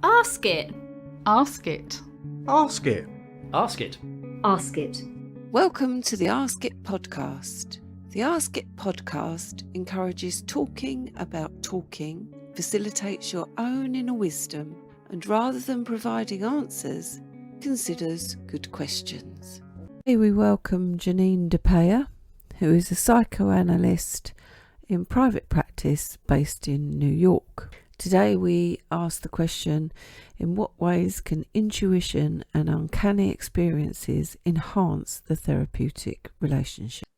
Ask it. Ask it. Ask it. Ask it. Ask it. Welcome to the Ask It podcast. The Ask It podcast encourages talking about talking, facilitates your own inner wisdom, and rather than providing answers, considers good questions. Today we welcome Janine De Peyer, who is a psychoanalyst in private practice based in New York. Today we ask the question, in what ways can intuition and uncanny experiences enhance the therapeutic relationship?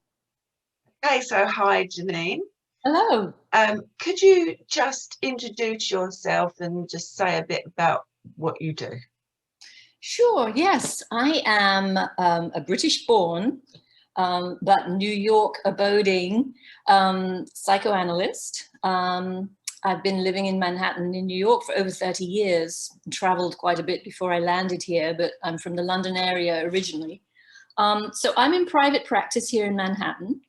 Okay, so hi Janine. Hello. Could you just introduce yourself and just say a bit about what you do? Sure, yes. I am a British-born but New York abiding psychoanalyst. I've been living in Manhattan in New York for over 30 years, traveled quite a bit before I landed here, but I'm from the London area originally. So I'm in private practice here in Manhattan.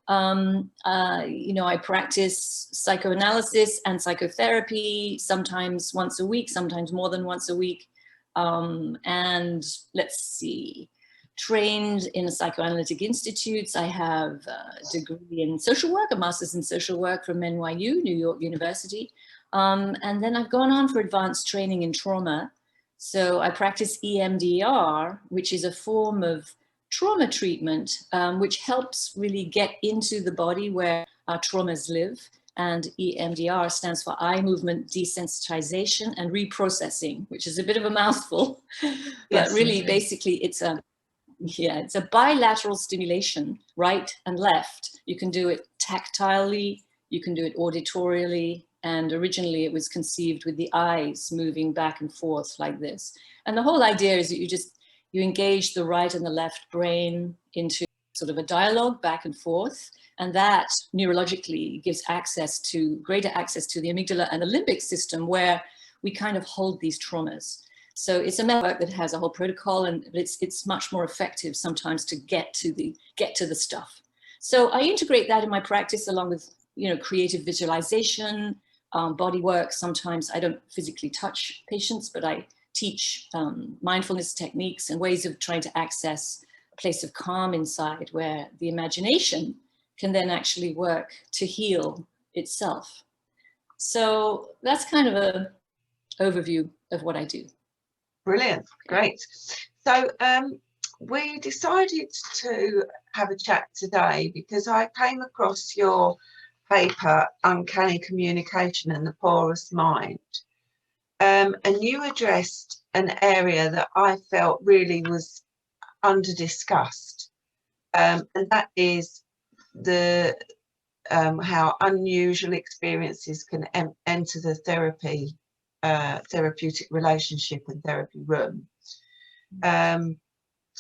I practice psychoanalysis and psychotherapy, sometimes once a week, sometimes more than once a week. And let's see, trained in psychoanalytic institutes. I have a degree in social work, a master's in social work from NYU, New York University. And then I've gone on for advanced training in trauma. So I practice Emdr, which is a form of trauma treatment, which helps really get into the body where our traumas live. And Emdr stands for eye movement desensitization and reprocessing, which is a bit of a mouthful, but Yes, really, indeed. basically, it's a bilateral stimulation, right and left. You can do it tactilely, you can do it auditorially, and originally it was conceived with the eyes moving back and forth like this. And the whole idea is that you engage the right and the left brain into sort of a dialogue back and forth, and that neurologically gives greater access to the amygdala and the limbic system, where we kind of hold these traumas. So it's a network that has a whole protocol, and it's much more effective sometimes to get to the stuff. So I integrate that in my practice along with creative visualization, body work. Sometimes I don't physically touch patients, but I teach mindfulness techniques and ways of trying to access a place of calm inside, where the imagination can then actually work to heal itself. So that's kind of an overview of what I do. Brilliant, great. So we decided to have a chat today because I came across your paper, Uncanny Communication and the Porous Mind. And you addressed an area that I felt really was under-discussed, and that is the how unusual experiences can enter the therapeutic relationship and therapy room.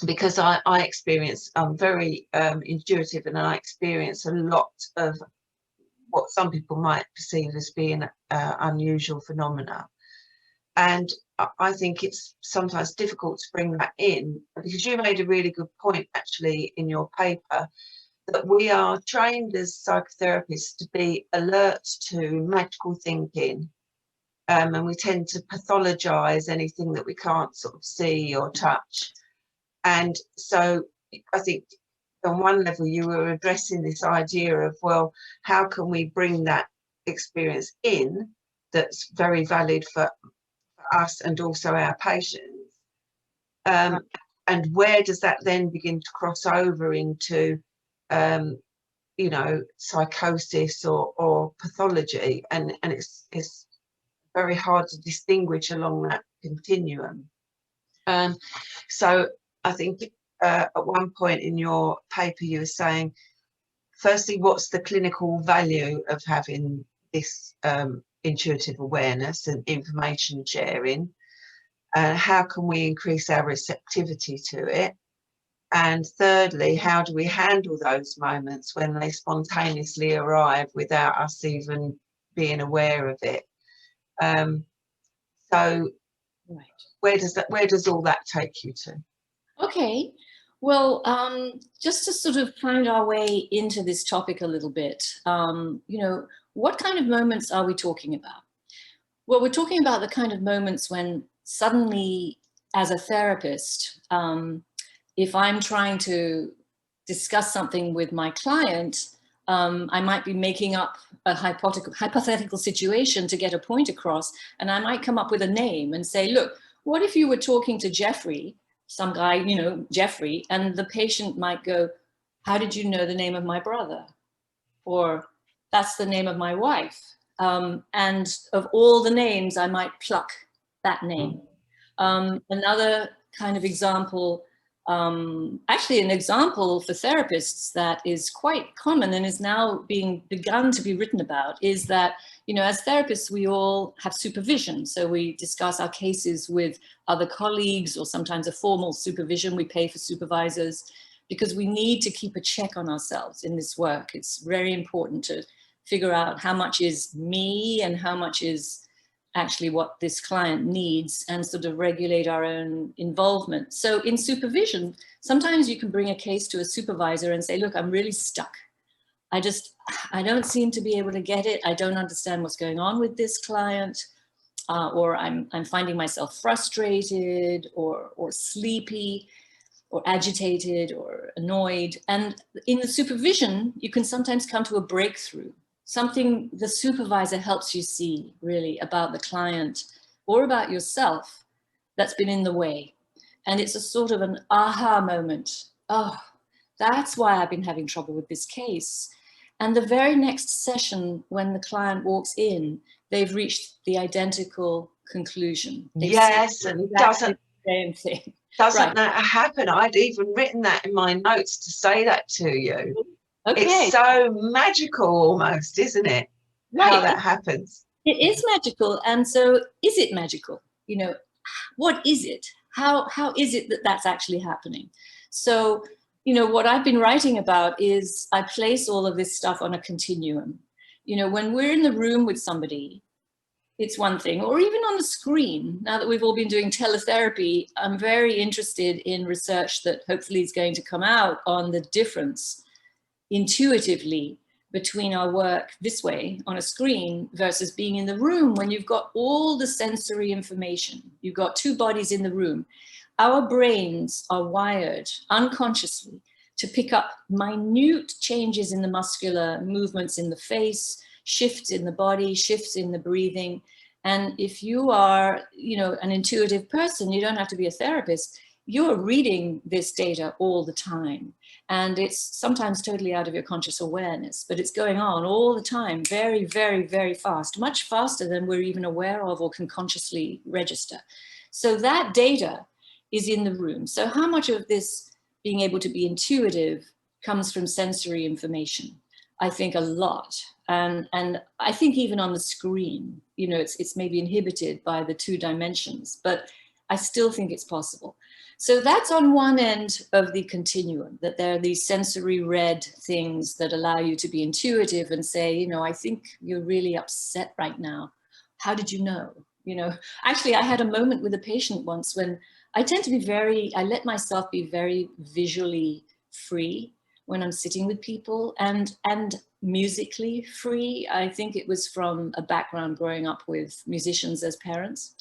Because I experience, I'm very intuitive, and I experience a lot of what some people might perceive as being unusual phenomena. And I think it's sometimes difficult to bring that in, because you made a really good point actually in your paper, that we are trained as psychotherapists to be alert to magical thinking, and we tend to pathologize anything that we can't sort of see or touch. And so I think on one level you were addressing this idea of, well, how can we bring that experience in that's very valid for us and also our patients, and where does that then begin to cross over into psychosis or pathology, and it's very hard to distinguish along that continuum. So I think at one point in your paper you were saying, firstly, what's the clinical value of having this intuitive awareness and information sharing? How can we increase our receptivity to it? And thirdly, how do we handle those moments when they spontaneously arrive without us even being aware of it? So Right. where does all that take you to? Okay. Well, just to sort of find our way into this topic a little bit, what kind of moments are we talking about? Well, we're talking about the kind of moments when suddenly, as a therapist, if I'm trying to discuss something with my client, I might be making up a hypothetical situation to get a point across, and I might come up with a name and say, look, what if you were talking to Jeffrey, some guy, you know, Jeffrey, and the patient might go, how did you know the name of my brother? Or that's the name of my wife. And of all the names, I might pluck that name. Another kind of example, actually an example for therapists that is quite common and is now being begun to be written about, is that, you know, as therapists, we all have supervision. So we discuss our cases with other colleagues, or sometimes a formal supervision. We pay for supervisors because we need to keep a check on ourselves in this work. It's very important to figure out how much is me and how much is actually what this client needs, and sort of regulate our own involvement. So in supervision, sometimes you can bring a case to a supervisor and say, look, I'm really stuck. I don't seem to be able to get it. I don't understand what's going on with this client, or I'm finding myself frustrated or sleepy or agitated or annoyed. And in the supervision, you can sometimes come to a breakthrough. Something the supervisor helps you see really about the client or about yourself that's been in the way. And it's a sort of an aha moment. Oh, that's why I've been having trouble with this case. And the very next session, when the client walks in, they've reached the identical conclusion. Yes, and doesn't the same thing. Doesn't that happen? I'd even written that in my notes to say that to you. Okay. It's so magical almost, isn't it? Right. How that happens. It is magical. And so is it magical? You know, what is it? How is it that that's actually happening? So, you know, what I've been writing about is I place all of this stuff on a continuum. You know, when we're in the room with somebody, it's one thing, or even on the screen. Now that we've all been doing teletherapy, I'm very interested in research that hopefully is going to come out on the difference intuitively between our work this way on a screen versus being in the room when you've got all the sensory information. You've got two bodies in the room. Our brains are wired unconsciously to pick up minute changes in the muscular movements in the face, shifts in the body, shifts in the breathing. And if you are, you know, an intuitive person, you don't have to be a therapist. You're reading this data all the time. And it's sometimes totally out of your conscious awareness, but it's going on all the time, very, very, very fast, much faster than we're even aware of or can consciously register. So that data is in the room. So how much of this being able to be intuitive comes from sensory information? I think a lot. And I think even on the screen, you know, it's maybe inhibited by the 2 dimensions, but I still think it's possible. So that's on one end of the continuum, that there are these sensory red things that allow you to be intuitive and say, you know, I think you're really upset right now. How did you know? You know, actually, I had a moment with a patient once when I tend to be I let myself be very visually free when I'm sitting with people, and musically free. I think it was from a background growing up with musicians as parents.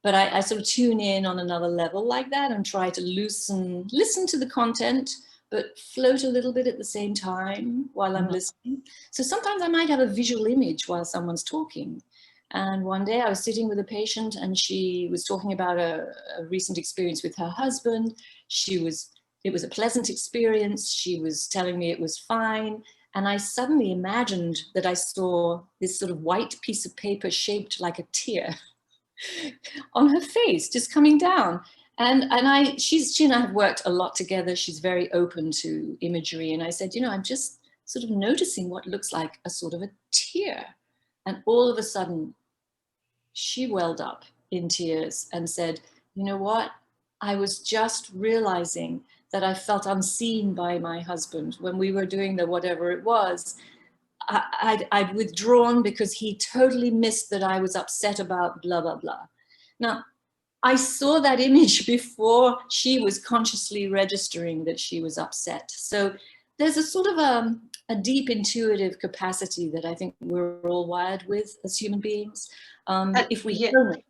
But I sort of tune in on another level like that and try to listen to the content, but float a little bit at the same time while I'm listening. So sometimes I might have a visual image while someone's talking. And one day I was sitting with a patient and she was talking about a recent experience with her husband. It was a pleasant experience. She was telling me it was fine. And I suddenly imagined that I saw this sort of white piece of paper shaped like a tear on her face, just coming down. And she and I have worked a lot together. She's very open to imagery. And I said, you know, I'm just sort of noticing what looks like a sort of a tear. And all of a sudden, she welled up in tears and said, you know what? I was just realizing that I felt unseen by my husband when we were doing the whatever it was. I'd withdrawn because he totally missed that I was upset about blah, blah, blah. Now, I saw that image before she was consciously registering that she was upset. So there's a sort of a deep intuitive capacity that I think we're all wired with as human beings. If we own it.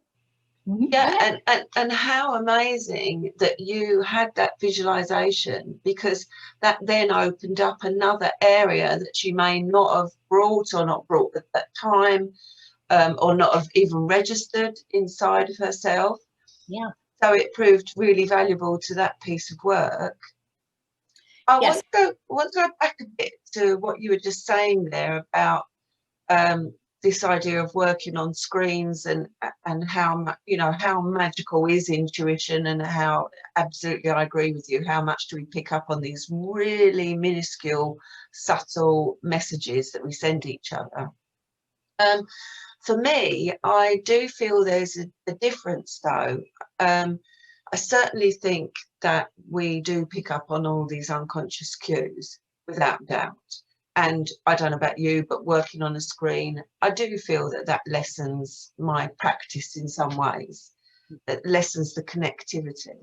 Yeah, and how amazing that you had that visualization, because that then opened up another area that she may not have brought or not brought at that time, or not have even registered inside of herself. Yeah. So it proved really valuable to that piece of work. I Yes. want to go back a bit to what you were just saying there about this idea of working on screens and how, you know, how magical is intuition, and how, absolutely, I agree with you, how much do we pick up on these really minuscule, subtle messages that we send each other. For me, I do feel there's a difference, though. I certainly think that we do pick up on all these unconscious cues, without doubt. And I don't know about you, but working on a screen, I do feel that that lessens my practice in some ways, that lessens the connectivity.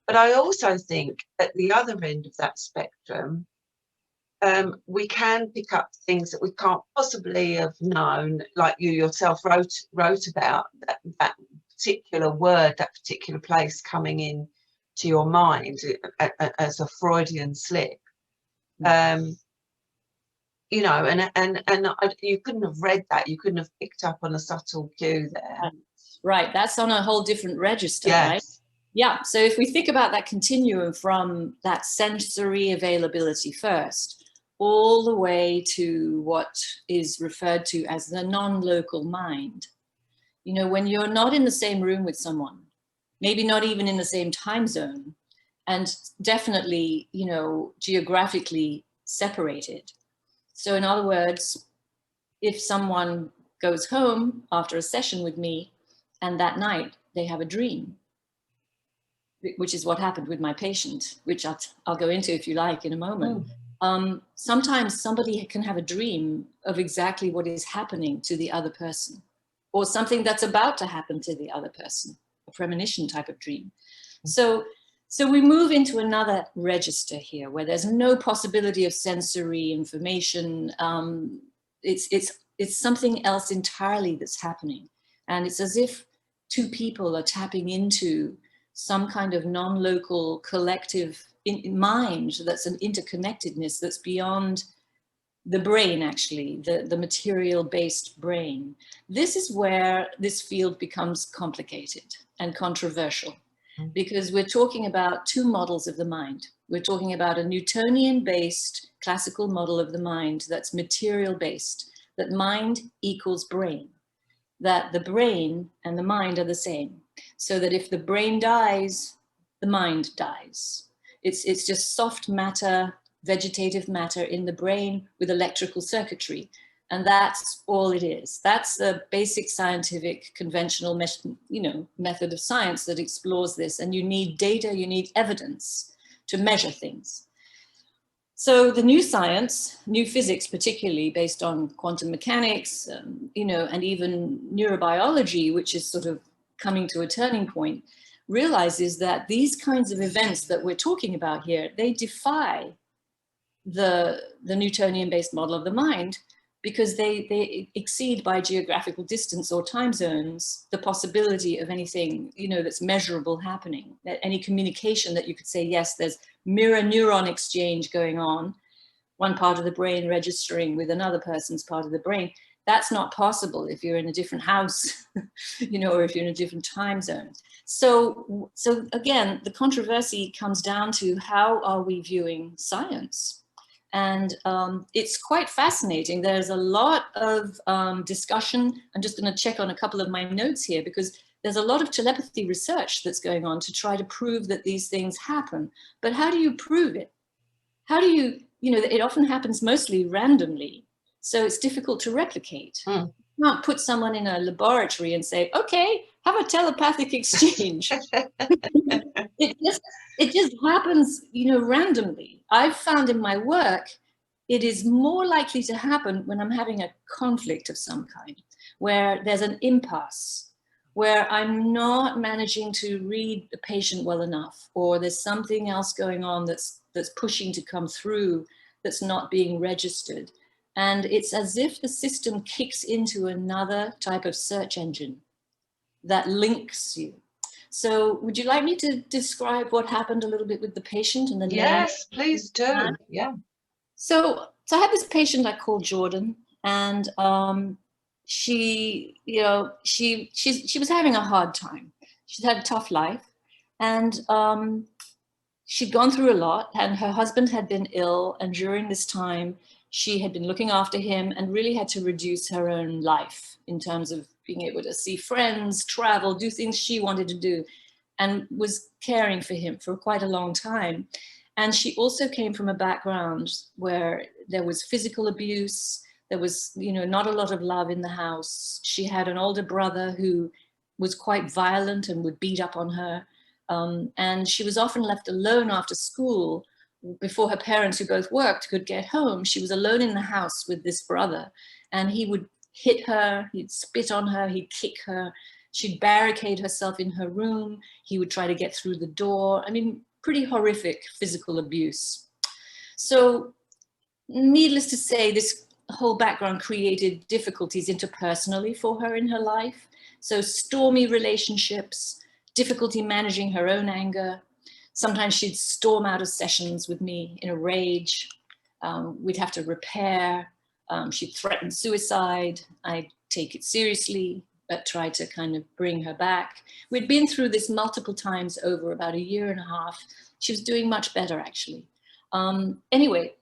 But I also think at the other end of that spectrum, we can pick up things that we can't possibly have known, like you yourself wrote about, that particular word, that particular place coming in to your mind as a Freudian slip. You know, and you couldn't have read that. You couldn't have picked up on a subtle cue there. Right. That's on a whole different register, Yes. right? Yeah. So if we think about that continuum from that sensory availability first, all the way to what is referred to as the non-local mind. You know, when you're not in the same room with someone, maybe not even in the same time zone, and definitely, you know, geographically separated. So in other words, if someone goes home after a session with me and that night they have a dream, which is what happened with my patient, which I'll go into if you like in a moment. Sometimes somebody can have a dream of exactly what is happening to the other person, or something that's about to happen to the other person, a premonition type of dream. So we move into another register here where there's no possibility of sensory information. It's something else entirely that's happening. And it's as if two people are tapping into some kind of non-local collective mind that's an interconnectedness that's beyond the brain, actually, the material-based brain. This is where this field becomes complicated and controversial, because we're talking about two models of the mind. We're talking about a Newtonian-based classical model of the mind that's material-based, that mind equals brain, that the brain and the mind are the same. So that if the brain dies, the mind dies. It's just soft matter, vegetative matter in the brain with electrical circuitry. And that's all it is. That's the basic scientific conventional method of science that explores this. And you need data, you need evidence to measure things. So the new science, new physics, particularly based on quantum mechanics, and even neurobiology, which is sort of coming to a turning point, realizes that these kinds of events that we're talking about here, they defy the Newtonian-based model of the mind, because they exceed by geographical distance or time zones the possibility of anything, that's measurable happening, that any communication that you could say, yes, there's mirror neuron exchange going on, one part of the brain registering with another person's part of the brain. That's not possible if you're in a different house, or if you're in a different time zone. So again, the controversy comes down to how are we viewing science? And it's quite fascinating. There's a lot of discussion. I'm just going to check on a couple of my notes here, because there's a lot of telepathy research that's going on to try to prove that these things happen. But how do you prove it? How do you, it often happens mostly randomly. So it's difficult to replicate. You can't put someone in a laboratory and say, okay, have a telepathic exchange. It just happens, randomly. I've found in my work, it is more likely to happen when I'm having a conflict of some kind, where there's an impasse, where I'm not managing to read the patient well enough, or there's something else going on that's pushing to come through, that's not being registered. And it's as if the system kicks into another type of search engine that links you. So would you like me to describe what happened a little bit with the patient and the name? Yes, please do. Yeah. So I had this patient I called Jordan, and she was having a hard time. She'd had a tough life, and she'd gone through a lot, and her husband had been ill, and during this time she had been looking after him and really had to reduce her own life in terms of being able to see friends, travel, do things she wanted to do, and was caring for him for quite a long time. And she also came from a background where there was physical abuse. There was, not a lot of love in the house. She had an older brother who was quite violent and would beat up on her. And she was often left alone after school before her parents, who both worked, could get home. She was alone in the house with this brother, and he would hit her, he'd spit on her, he'd kick her. She'd barricade herself in her room. He would try to get through the door. I mean, pretty horrific physical abuse. So needless to say, this whole background created difficulties interpersonally for her in her life. So stormy relationships, difficulty managing her own anger. Sometimes she'd storm out of sessions with me in a rage. We'd have to repair. She'd threaten suicide. I'd take it seriously, but try to kind of bring her back. We'd been through this multiple times over about 1.5 years. She was doing much better, actually. Anyway,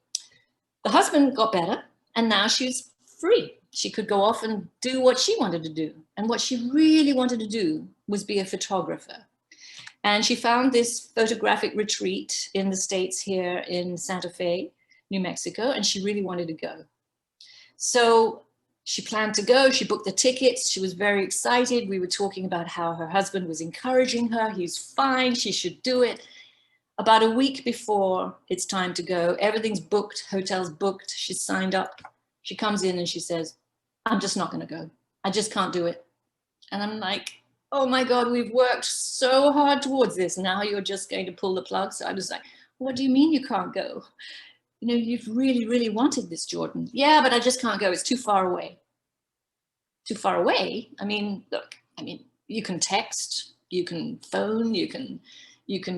the husband got better, and now she was free. She could go off and do what she wanted to do. And what she really wanted to do was be a photographer. And she found this photographic retreat in the States here in Santa Fe, New Mexico, and she really wanted to go. So she planned to go, she booked the tickets, she was very excited. We were talking about how her husband was encouraging her, he's fine, she should do it. About a week before it's time to go, everything's booked, hotels booked, she's signed up. She comes in and she says, I'm just not gonna go. I just can't do it. And I'm like, oh my God, we've worked so hard towards this. Now you're just going to pull the plug. So I was like, what do you mean you can't go? You've really, really wanted this, Jordan. Yeah, but I just can't go. It's too far away. Too far away? I mean, look, you can text, you can phone, you can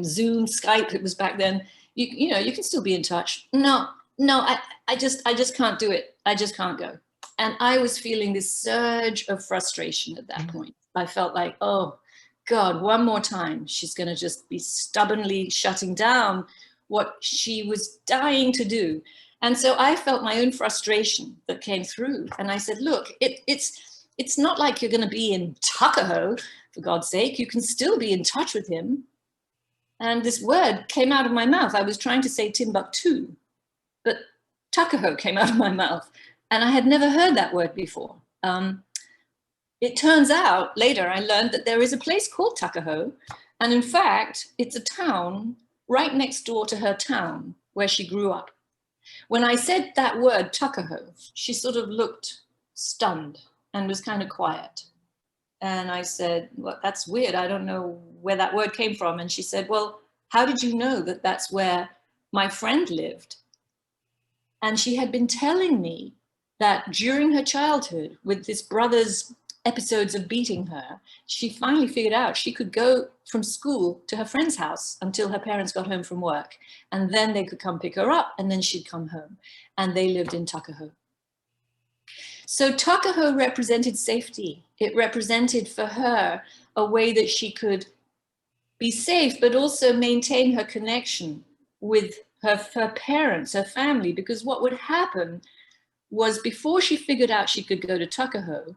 Zoom, Skype. It was back then. You can still be in touch. No, I just can't do it. I just can't go. And I was feeling this surge of frustration at that point. I felt like, oh God, one more time, she's going to just be stubbornly shutting down what she was dying to do. And so I felt my own frustration that came through. And I said, look, it's not like you're going to be in Tuckahoe, for God's sake. You can still be in touch with him. And this word came out of my mouth. I was trying to say Timbuktu, but Tuckahoe came out of my mouth. And I had never heard that word before. It turns out later I learned that there is a place called Tuckahoe. And in fact, it's a town right next door to her town where she grew up. When I said that word, Tuckahoe, she sort of looked stunned and was kind of quiet. And I said, well, that's weird. I don't know where that word came from. And she said, well, how did you know that that's where my friend lived? And she had been telling me that during her childhood, with this brother's episodes of beating her, she finally figured out she could go from school to her friend's house until her parents got home from work. And then they could come pick her up, and then she'd come home. And they lived in Tuckahoe. So Tuckahoe represented safety. It represented for her a way that she could be safe, but also maintain her connection with her parents, her family, because what would happen was before she figured out she could go to Tuckahoe,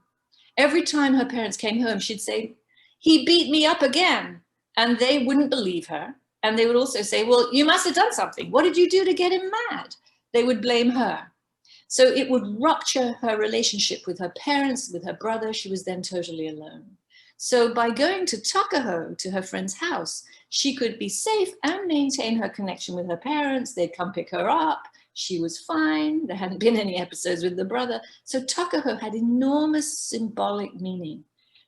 every time her parents came home, she'd say, he beat me up again. And they wouldn't believe her. And they would also say, well, you must have done something. What did you do to get him mad? They would blame her. So it would rupture her relationship with her parents, with her brother. She was then totally alone. So by going to Tuckahoe, to her friend's house, she could be safe and maintain her connection with her parents. They'd come pick her up. She was fine. There hadn't been any episodes with the brother. So Tuckahoe had enormous symbolic meaning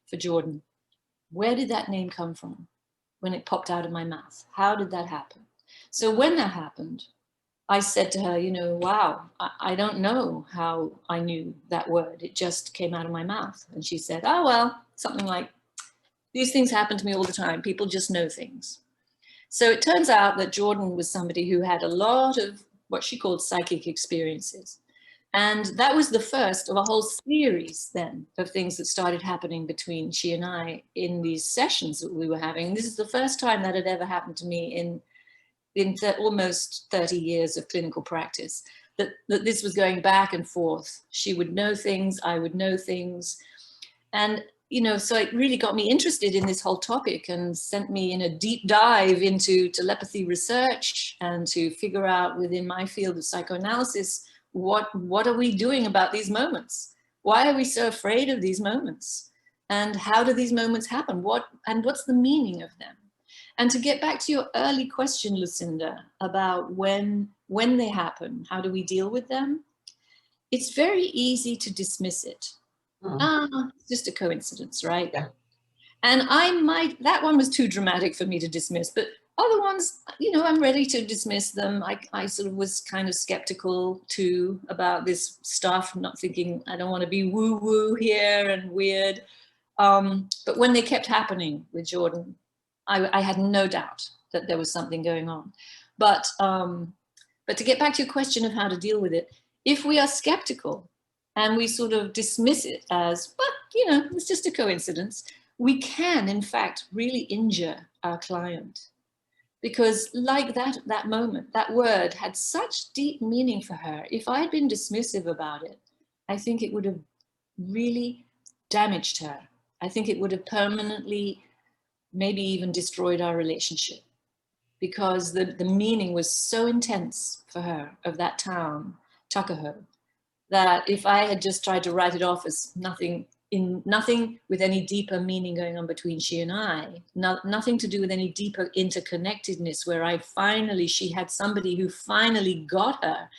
for Jordan. Where did that name come from when it popped out of my mouth? How did that happen? So when that happened, I said to her, wow, I don't know how I knew that word. It just came out of my mouth. And she said, oh, well, something like, these things happen to me all the time. People just know things. So it turns out that Jordan was somebody who had a lot of what she called psychic experiences. And that was the first of a whole series then of things that started happening between she and I in these sessions that we were having. This is the first time that had ever happened to me in almost 30 years of clinical practice, that this was going back and forth. She would know things, I would know things. And, so it really got me interested in this whole topic and sent me in a deep dive into telepathy research and to figure out within my field of psychoanalysis, what are we doing about these moments? Why are we so afraid of these moments? And how do these moments happen? What's the meaning of them? And to get back to your early question, Lucinda, about when they happen, how do we deal with them? It's very easy to dismiss it. It's just a coincidence, right? Yeah. And that one was too dramatic for me to dismiss, but other ones, I'm ready to dismiss them. I sort of was kind of skeptical too about this stuff, not thinking I don't want to be woo-woo here and weird. But when they kept happening with Jordan, I had no doubt that there was something going on. But to get back to your question of how to deal with it, if we are skeptical and we sort of dismiss it as, well, it's just a coincidence, we can, in fact, really injure our client. Because like that moment, that word had such deep meaning for her. If I had been dismissive about it, I think it would have really damaged her. I think it would have permanently, maybe even destroyed our relationship, because the meaning was so intense for her of that town, Tuckahoe, that if I had just tried to write it off as nothing with any deeper meaning going on between she and I, nothing to do with any deeper interconnectedness, where she had somebody who finally got her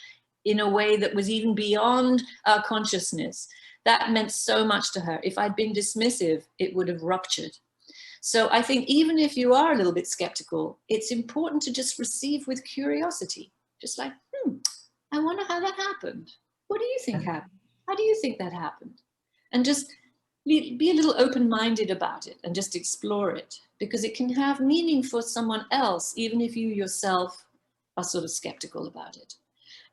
in a way that was even beyond our consciousness. That meant so much to her. If I'd been dismissive, it would have ruptured. So I think even if you are a little bit skeptical, it's important to just receive with curiosity, just like, I wonder how that happened. What do you think happened? How do you think that happened? And just be a little open-minded about it and just explore it, because it can have meaning for someone else, even if you yourself are sort of skeptical about it.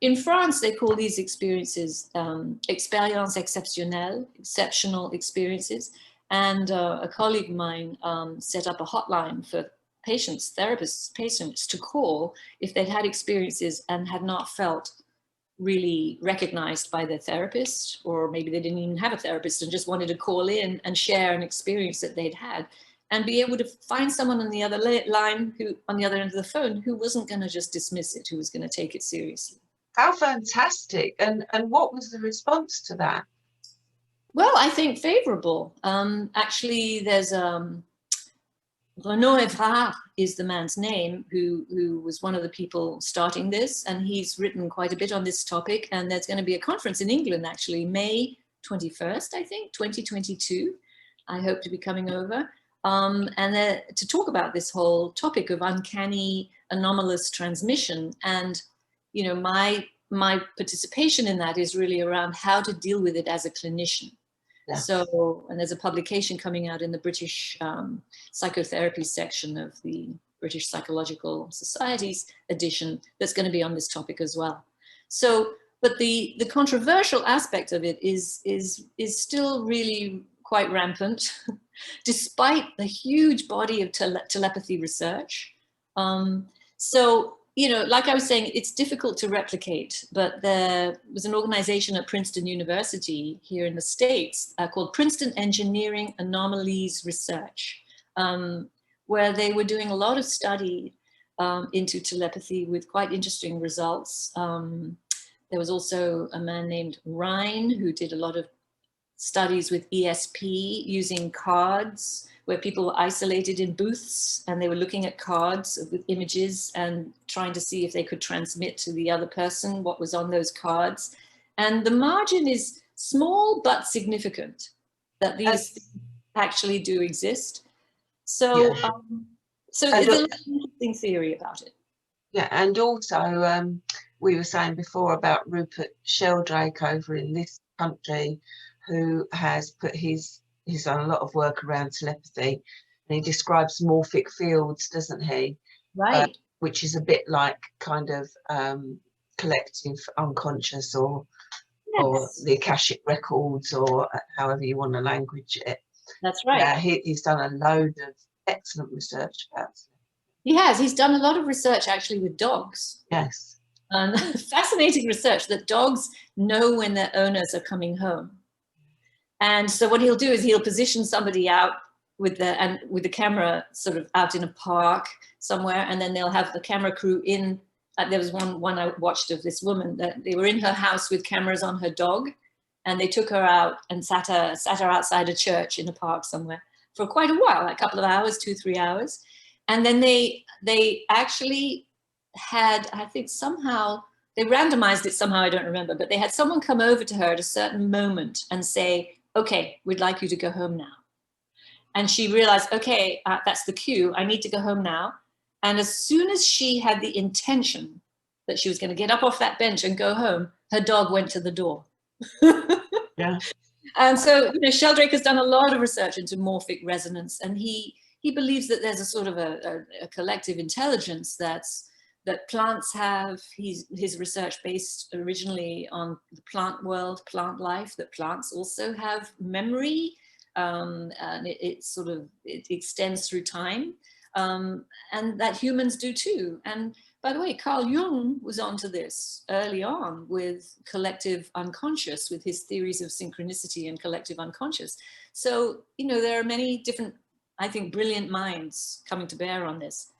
In France, they call these experiences expériences exceptionnelles, exceptional experiences. And a colleague of mine set up a hotline for patients to call if they'd had experiences and had not felt really recognized by their therapist, or maybe they didn't even have a therapist and just wanted to call in and share an experience that they'd had, and be able to find someone on the other line, who on the other end of the phone, who wasn't going to just dismiss it, who was going to take it seriously. How fantastic. And what was the response to that? Well, I think favorable. Actually, there's Renaud Evrard is the man's name, who was one of the people starting this, and he's written quite a bit on this topic. And there's going to be a conference in England, actually, May 21st, I think, 2022. I hope to be coming over. And to talk about this whole topic of uncanny anomalous transmission. And, my participation in that is really around how to deal with it as a clinician. Yeah. So, and there's a publication coming out in the British psychotherapy section of the British Psychological Society's edition that's going to be on this topic as well. So, but the controversial aspect of it is still really quite rampant, despite the huge body of telepathy research. So, like I was saying, it's difficult to replicate, but there was an organization at Princeton University here in the States called Princeton Engineering Anomalies Research, where they were doing a lot of study into telepathy with quite interesting results. There was also a man named Rhine who did a lot of studies with ESP using cards, where people were isolated in booths and they were looking at cards with images and trying to see if they could transmit to the other person what was on those cards. And the margin is small but significant that these things actually do exist. So, so there's an interesting theory about it. Yeah, and also we were saying before about Rupert Sheldrake over in this country, who has he's done a lot of work around telepathy, and he describes morphic fields, doesn't he? Right. Which is a bit like kind of collective unconscious, or Yes. the Akashic records, or however you want to language it. That's right. He's done a load of excellent research about it. He has. He's done a lot of research actually with dogs. Yes. Fascinating research that dogs know when their owners are coming home. And so what he'll do is he'll position somebody out with the camera sort of out in a park somewhere, and then they'll have the camera crew in. There was one I watched of this woman that they were in her house with cameras on her dog, and they took her out and sat her outside a church in a park somewhere for quite a while, like a couple of hours, 2-3 hours. And then they actually had, I think somehow, they randomized it somehow, I don't remember, but they had someone come over to her at a certain moment and say, okay, we'd like you to go home now. And she realized, okay, that's the cue. I need to go home now. And as soon as she had the intention that she was going to get up off that bench and go home, her dog went to the door. Yeah. And so, Sheldrake has done a lot of research into morphic resonance, and he believes that there's a sort of a collective intelligence that plants have. His research based originally on the plant world, plant life, that plants also have memory, and it extends through time, and that humans do too. And by the way, Carl Jung was onto this early on with collective unconscious, with his theories of synchronicity and collective unconscious. So, there are many different, I think, brilliant minds coming to bear on this.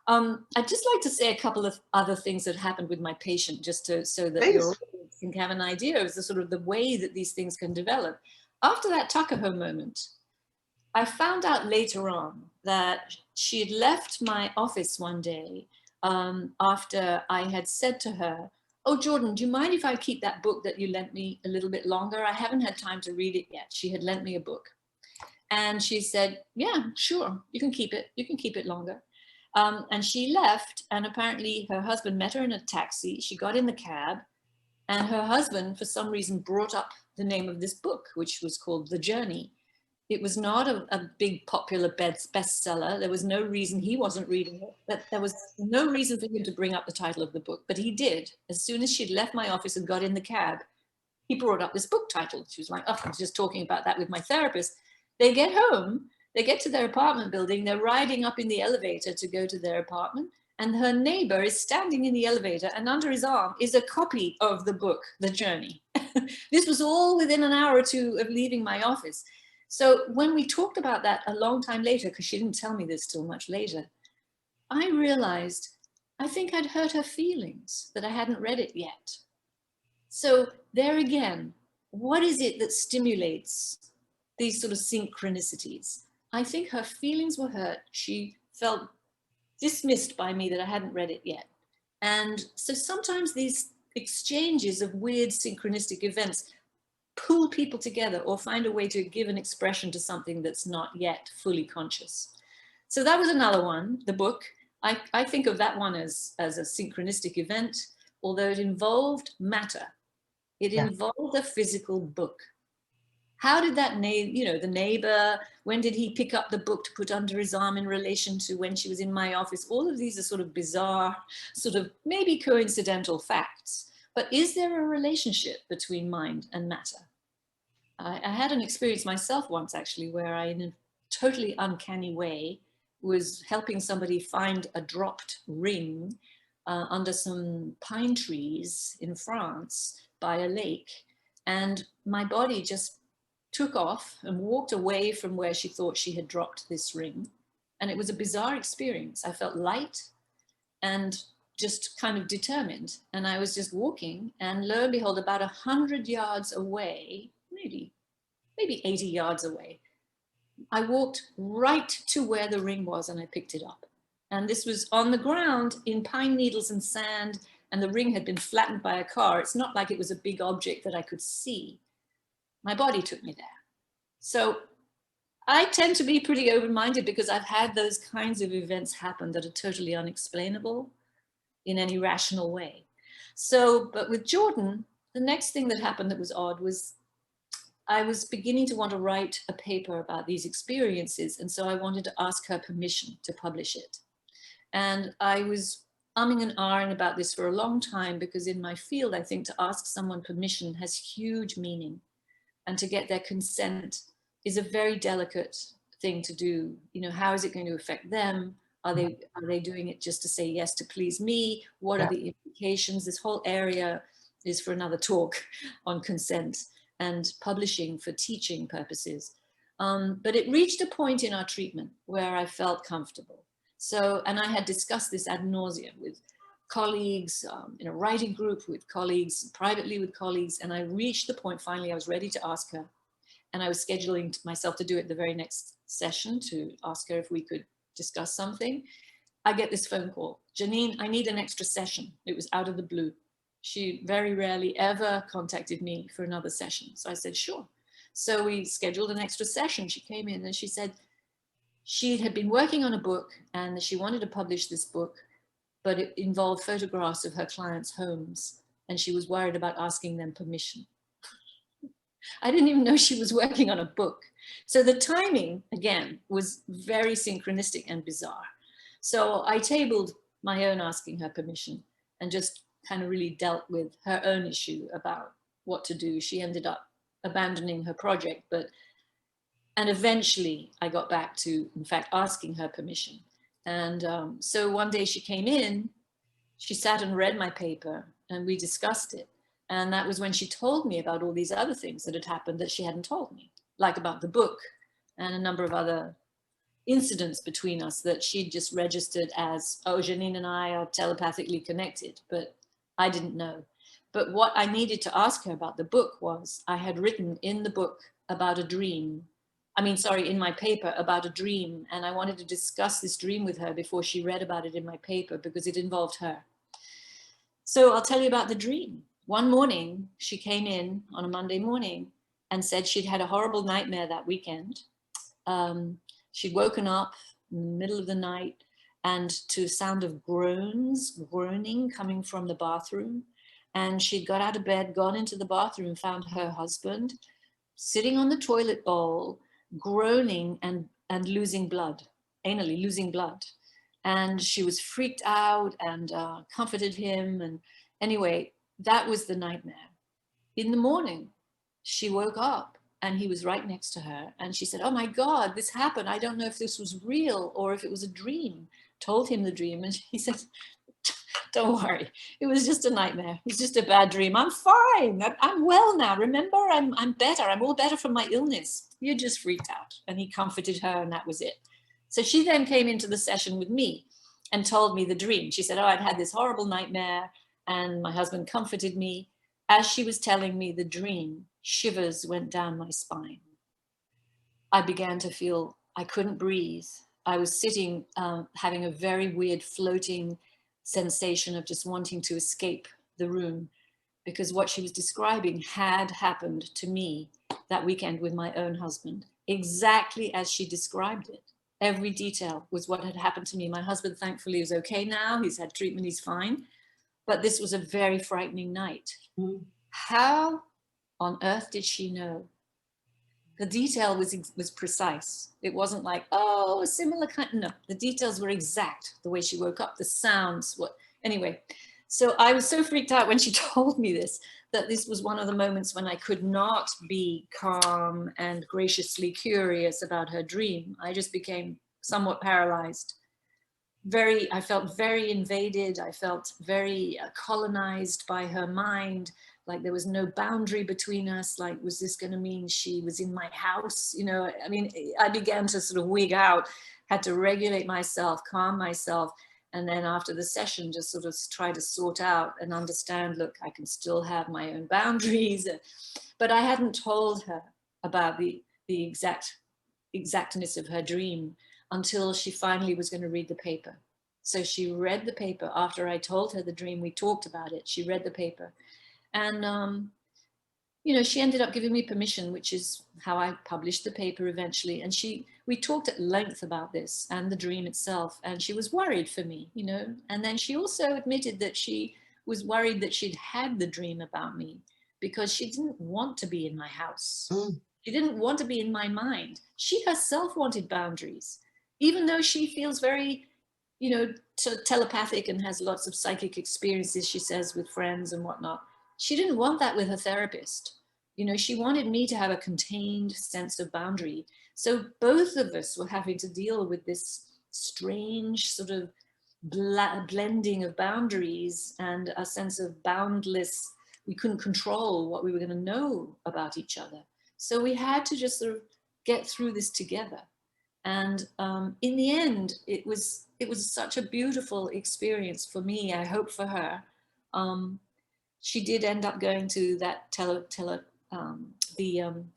I'd just like to say a couple of other things that happened with my patient, just so that your audience can have an idea of the sort of the way that these things can develop. After that Tuckahoe moment, I found out later on that she had left my office one day after I had said to her, oh, Jordan, do you mind if I keep that book that you lent me a little bit longer? I haven't had time to read it yet. She had lent me a book. And she said, yeah, sure, you can keep it. You can keep it longer. And she left, and apparently her husband met her in a taxi. She got in the cab, and her husband, for some reason, brought up the name of this book, which was called The Journey. It was not a big popular bestseller. There was no reason he wasn't reading it. There was no reason for him to bring up the title of the book, but he did. As soon as she'd left my office and got in the cab, he brought up this book title. She was like, oh, I was just talking about that with my therapist. They get home, they get to their apartment building, they're riding up in the elevator to go to their apartment, and her neighbor is standing in the elevator, and under his arm is a copy of the book, The Journey. This was all within an hour or two of leaving my office. So when we talked about that a long time later, because she didn't tell me this till much later, I realized I think I'd hurt her feelings, that I hadn't read it yet. So there again, what is it that stimulates these sort of synchronicities? I think her feelings were hurt. She felt dismissed by me that I hadn't read it yet. And so sometimes these exchanges of weird synchronistic events pull people together or find a way to give an expression to something that's not yet fully conscious. So that was another one, the book. I think of that one as a synchronistic event, although it involved matter. It involved a physical book. How did that the neighbor, when did he pick up the book to put under his arm in relation to when she was in my office? All of these are sort of bizarre, sort of maybe coincidental facts. But is there a relationship between mind and matter? I had an experience myself once, actually, where I, in a totally uncanny way, was helping somebody find a dropped ring under some pine trees in France by a lake. And my body just took off and walked away from where she thought she had dropped this ring. And it was a bizarre experience. I felt light and just kind of determined. And I was just walking, and lo and behold, about 100 yards away, maybe 80 yards away, I walked right to where the ring was, and I picked it up. And this was on the ground in pine needles and sand, and the ring had been flattened by a car. It's not like it was a big object that I could see. My body took me there. So I tend to be pretty open-minded because I've had those kinds of events happen that are totally unexplainable. in any rational way. So, but with Jordan, the next thing that happened that was odd was I was beginning to want to write a paper about these experiences. And so I wanted to ask her permission to publish it. And I was umming and ahhing about this for a long time, because in my field, I think to ask someone permission has huge meaning, and to get their consent is a very delicate thing to do. You know, how is it going to affect them? Are they doing it just to say yes to please me? What are the implications? This whole area is for another talk on consent and publishing for teaching purposes. But it reached a point in our treatment where I felt comfortable. So, and I had discussed this ad nauseum with colleagues, in a writing group, with colleagues, privately with colleagues, and I reached the point finally I was ready to ask her, and I was scheduling myself to do it the very next session to ask her if we could discuss something. I get this phone call, Janine, I need an extra session. It was out of the blue. She very rarely ever contacted me for another session. So I said, sure. So we scheduled an extra session. She came in and she said she had been working on a book and she wanted to publish this book, but it involved photographs of her clients' homes, and she was worried about asking them permission. I didn't even know she was working on a book. So the timing, again, was very synchronistic and bizarre. So I tabled my own asking her permission and just kind of really dealt with her own issue about what to do. She ended up abandoning her project, and eventually I got back to, in fact, asking her permission. And so one day she came in, she sat and read my paper, and we discussed it. And that was when she told me about all these other things that had happened that she hadn't told me, like about the book and a number of other incidents between us that she'd just registered as, oh, Janine and I are telepathically connected, but I didn't know. But what I needed to ask her about the book was, I had written in the book about a dream. In my paper about a dream. And I wanted to discuss this dream with her before she read about it in my paper, because it involved her. So I'll tell you about the dream. One morning, she came in on a Monday morning and said she'd had a horrible nightmare that weekend. She'd woken up in the middle of the night and to a sound of groaning coming from the bathroom. And she'd got out of bed, gone into the bathroom, found her husband sitting on the toilet bowl, groaning and losing blood, anally losing blood. And she was freaked out and comforted him. And anyway, that was the nightmare. In the morning, she woke up and he was right next to her. And she said, oh my God, this happened. I don't know if this was real or if it was a dream. Told him the dream. And he said, don't worry. It was just a nightmare. It was just a bad dream. I'm fine. I'm well now. Remember, I'm better. I'm all better from my illness. You're just freaked out. And he comforted her, and that was it. So she then came into the session with me and told me the dream. She said, oh, I'd had this horrible nightmare and my husband comforted me. As she was telling me the dream, shivers went down my spine. I began to feel I couldn't breathe. I was sitting, having a very weird floating sensation of just wanting to escape the room, because what she was describing had happened to me that weekend with my own husband, exactly as she described it. Every detail was what had happened to me. My husband, thankfully, is okay now. He's had treatment, he's fine. But this was a very frightening night. Mm. How on earth did she know? The detail was precise. It wasn't like, oh, a similar kind. No, the details were exact. The way she woke up, the sounds, anyway. So I was so freaked out when she told me this, that this was one of the moments when I could not be calm and graciously curious about her dream. I just became somewhat paralyzed. I felt very invaded. I felt very colonized by her mind. Like there was no boundary between us. Like, was this going to mean she was in my house? You know, I mean, I began to sort of wig out, had to regulate myself, calm myself. And then after the session, just sort of try to sort out and understand, look, I can still have my own boundaries. But I hadn't told her about the exactness of her dream until she finally was going to read the paper. So she read the paper after I told her the dream. We talked about it. She read the paper. And, you know, she ended up giving me permission, which is how I published the paper eventually. And we talked at length about this and the dream itself, and she was worried for me, you know. And then she also admitted that she was worried that she'd had the dream about me because she didn't want to be in my house. She didn't want to be in my mind. She herself wanted boundaries, even though she feels very, you know, telepathic and has lots of psychic experiences, she says, with friends and whatnot. She didn't want that with her therapist. You know, she wanted me to have a contained sense of boundary. So both of us were having to deal with this strange sort of blending of boundaries and a sense of boundless. We couldn't control what we were going to know about each other. So we had to just sort of get through this together. And in the end, it was such a beautiful experience for me. I hope for her. She did end up going to that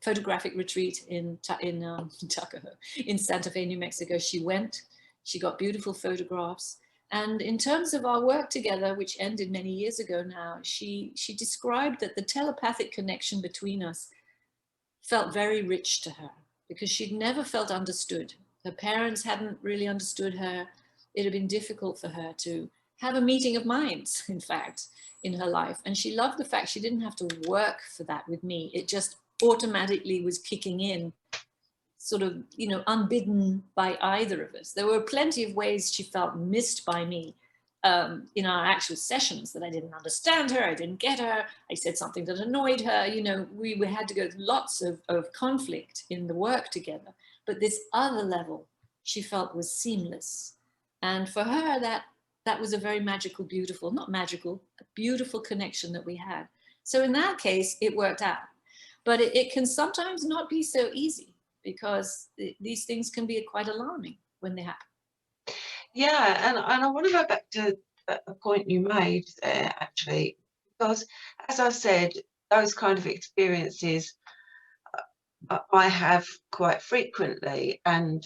photographic retreat in Tuckahoe, in Santa Fe, New Mexico. She went. She got beautiful photographs. And in terms of our work together, which ended many years ago now, she described that the telepathic connection between us felt very rich to her because she'd never felt understood. Her parents hadn't really understood her. It had been difficult for her to have a meeting of minds, in fact, in her life. And she loved the fact she didn't have to work for that with me. It just automatically was kicking in, sort of, you know, unbidden by either of us. There were plenty of ways she felt missed by me in our actual sessions, that I didn't understand her, I didn't get her, I said something that annoyed her. You know, we had to go through lots of conflict in the work together. But this other level she felt was seamless. And for her, that was a very magical, beautiful, not magical, a beautiful connection that we had. So in that case, it worked out. But it can sometimes not be so easy, because these things can be quite alarming when they happen. Yeah, and I want to go back to a point you made there, actually, because as I said, those kind of experiences I have quite frequently, and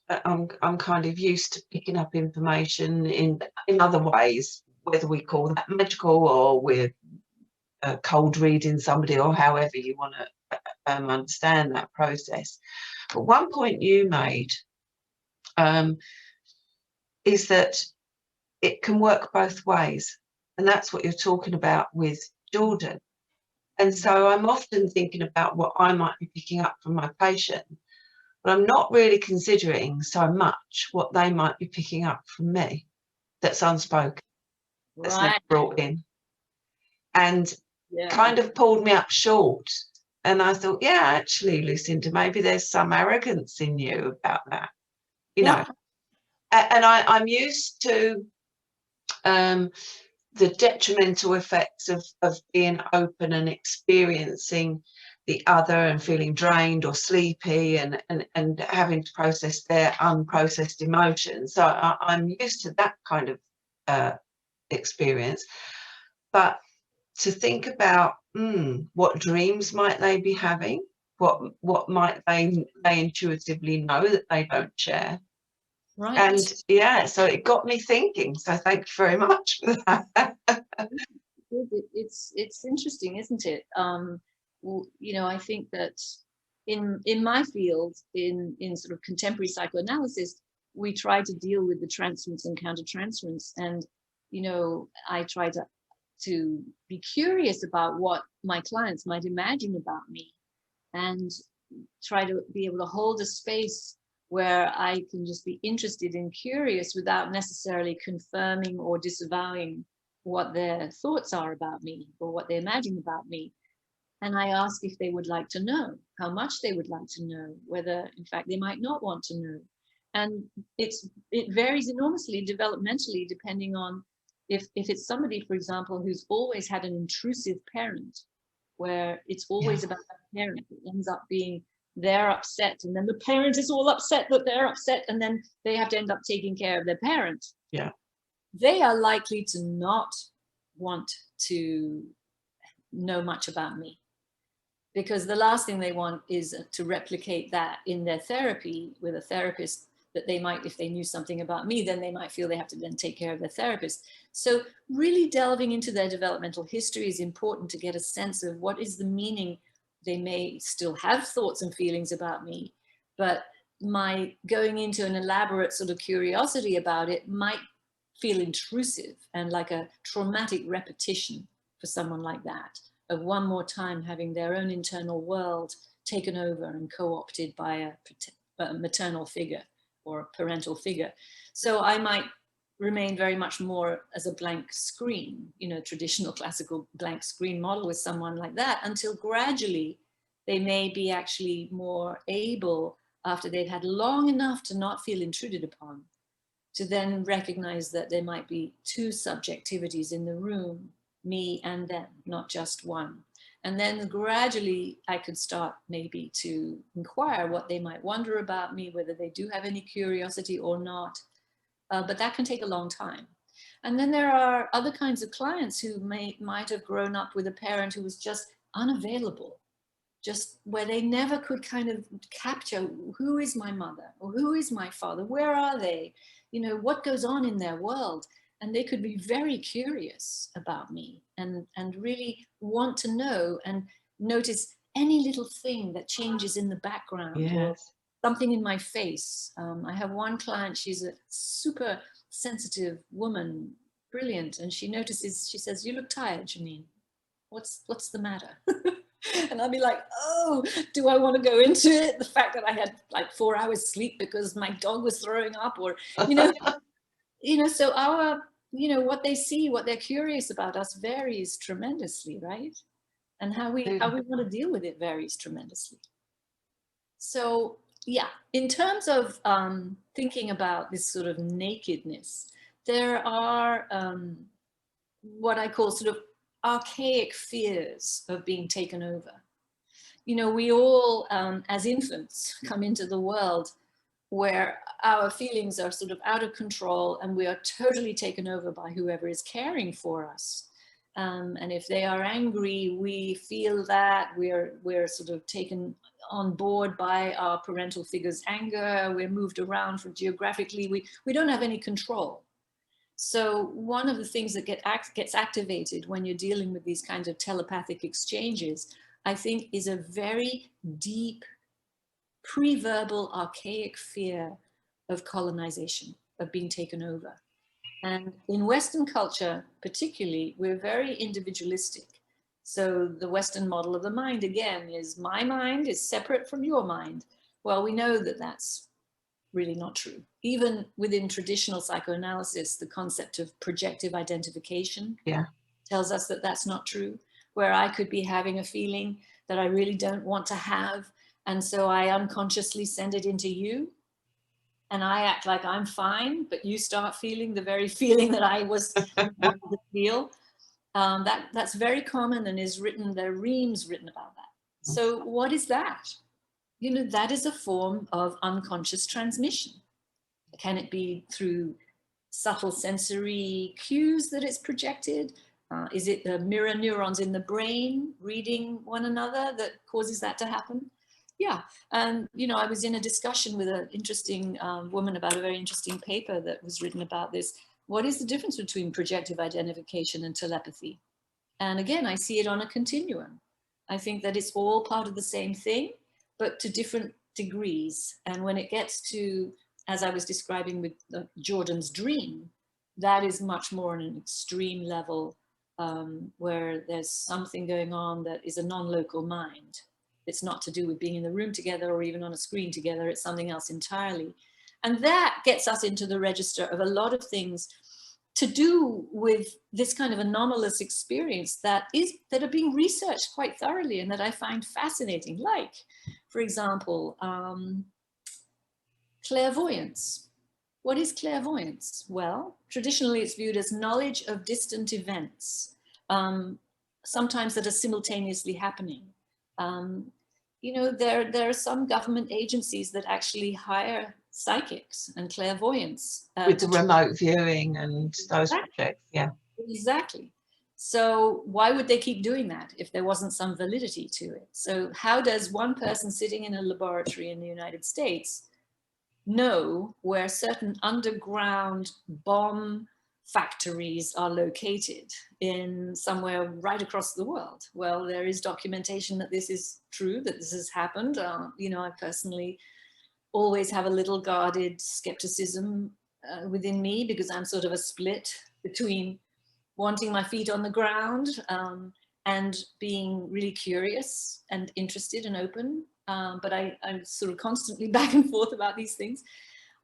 I'm kind of used to picking up information in other ways, whether we call that magical or we're cold reading somebody, or however you want to understand that process. But one point you made is that it can work both ways, and that's what you're talking about with Jordan. And so I'm often thinking about what I might be picking up from my patient, but I'm not really considering so much what they might be picking up from me that's unspoken, that's never brought in, and kind of pulled me up short. And I thought, yeah, actually, Lucinda, maybe there's some arrogance in you about that, you know. And I'm used to the detrimental effects of being open and experiencing the other and feeling drained or sleepy and having to process their unprocessed emotions. So I'm used to that kind of experience. But to think about what dreams might they be having, what might they intuitively know that they don't share. Right. And yeah, so it got me thinking. So thank you very much for that. It's interesting, isn't it? You know, I think that in my field, in sort of contemporary psychoanalysis, we try to deal with the transference and countertransference. And, you know, I try to be curious about what my clients might imagine about me, and try to be able to hold a space where I can just be interested and curious without necessarily confirming or disavowing what their thoughts are about me or what they imagine about me. And I ask if they would like to know, how much they would like to know, whether in fact they might not want to know. And it varies enormously developmentally, depending on if it's somebody, for example, who's always had an intrusive parent, where it's always about the parent. It ends up being they're upset, and then the parent is all upset that they're upset, and then they have to end up taking care of their parent. Yeah. They are likely to not want to know much about me, because the last thing they want is to replicate that in their therapy with a therapist, that they might, if they knew something about me, then they might feel they have to then take care of their therapist. So really delving into their developmental history is important to get a sense of what is the meaning. They may still have thoughts and feelings about me, but my going into an elaborate sort of curiosity about it might feel intrusive and like a traumatic repetition for someone like that, of one more time having their own internal world taken over and co-opted by a maternal figure or a parental figure. So I might remain very much more as a blank screen, you know, traditional classical blank screen model with someone like that, until gradually they may be actually more able, after they've had long enough to not feel intruded upon, to then recognize that there might be two subjectivities in the room, me and them, not just one. And then gradually I could start maybe to inquire what they might wonder about me, whether they do have any curiosity or not. But that can take a long time. And then there are other kinds of clients who might have grown up with a parent who was just unavailable, just where they never could kind of capture, who is my mother or who is my father? Where are they? You know, what goes on in their world? And they could be very curious about me and really want to know and notice any little thing that changes in the background. Yes. Or something in my face. I have one client, she's a super sensitive woman, brilliant. And she notices, she says, "You look tired, Janine. What's the matter?" And I'll be like, oh, do I want to go into it? The fact that I had like 4 hours sleep because my dog was throwing up, or, you know, so our, you know, what they see, what they're curious about us varies tremendously, right? And how we want to deal with it varies tremendously. So yeah, in terms of thinking about this sort of nakedness, there are what I call sort of archaic fears of being taken over. You know, we all, as infants, come into the world where our feelings are sort of out of control and we are totally taken over by whoever is caring for us. And if they are angry, we feel that we're sort of taken on board by our parental figure's anger. We're moved around from geographically. We don't have any control. So one of the things that gets activated when you're dealing with these kinds of telepathic exchanges, I think, is a very deep, pre-verbal, archaic fear of colonization, of being taken over. And in Western culture, particularly, we're very individualistic. So the Western model of the mind, again, is my mind is separate from your mind. Well, we know that that's really not true. Even within traditional psychoanalysis, the concept of projective identification tells us that that's not true, where I could be having a feeling that I really don't want to have, and so I unconsciously send it into you, and I act like I'm fine, but you start feeling the very feeling that I was wanting to feel. That's very common and is written, there are reams written about that. So what is that? You know, that is a form of unconscious transmission. Can it be through subtle sensory cues that it's projected? Is it the mirror neurons in the brain reading one another that causes that to happen? Yeah, and you know, I was in a discussion with an interesting woman about a very interesting paper that was written about this. What is the difference between projective identification and telepathy? And again, I see it on a continuum. I think that it's all part of the same thing, but to different degrees. And when it gets to, as I was describing with Jordan's dream, that is much more on an extreme level, where there's something going on that is a non-local mind. It's not to do with being in the room together or even on a screen together. It's something else entirely. And that gets us into the register of a lot of things to do with this kind of anomalous experience that are being researched quite thoroughly and that I find fascinating. Like, for example, clairvoyance. What is clairvoyance? Well, traditionally it's viewed as knowledge of distant events, sometimes that are simultaneously happening. You know, there are some government agencies that actually hire psychics and clairvoyants. With the remote viewing and those projects, yeah. Exactly. So why would they keep doing that if there wasn't some validity to it? So how does one person sitting in a laboratory in the United States know where certain underground bomb factories are located in somewhere right across the world? Well, there is documentation that this is true, that this has happened. You know, I personally always have a little guarded skepticism within me, because I'm sort of a split between wanting my feet on the ground and being really curious and interested and open. But I'm sort of constantly back and forth about these things.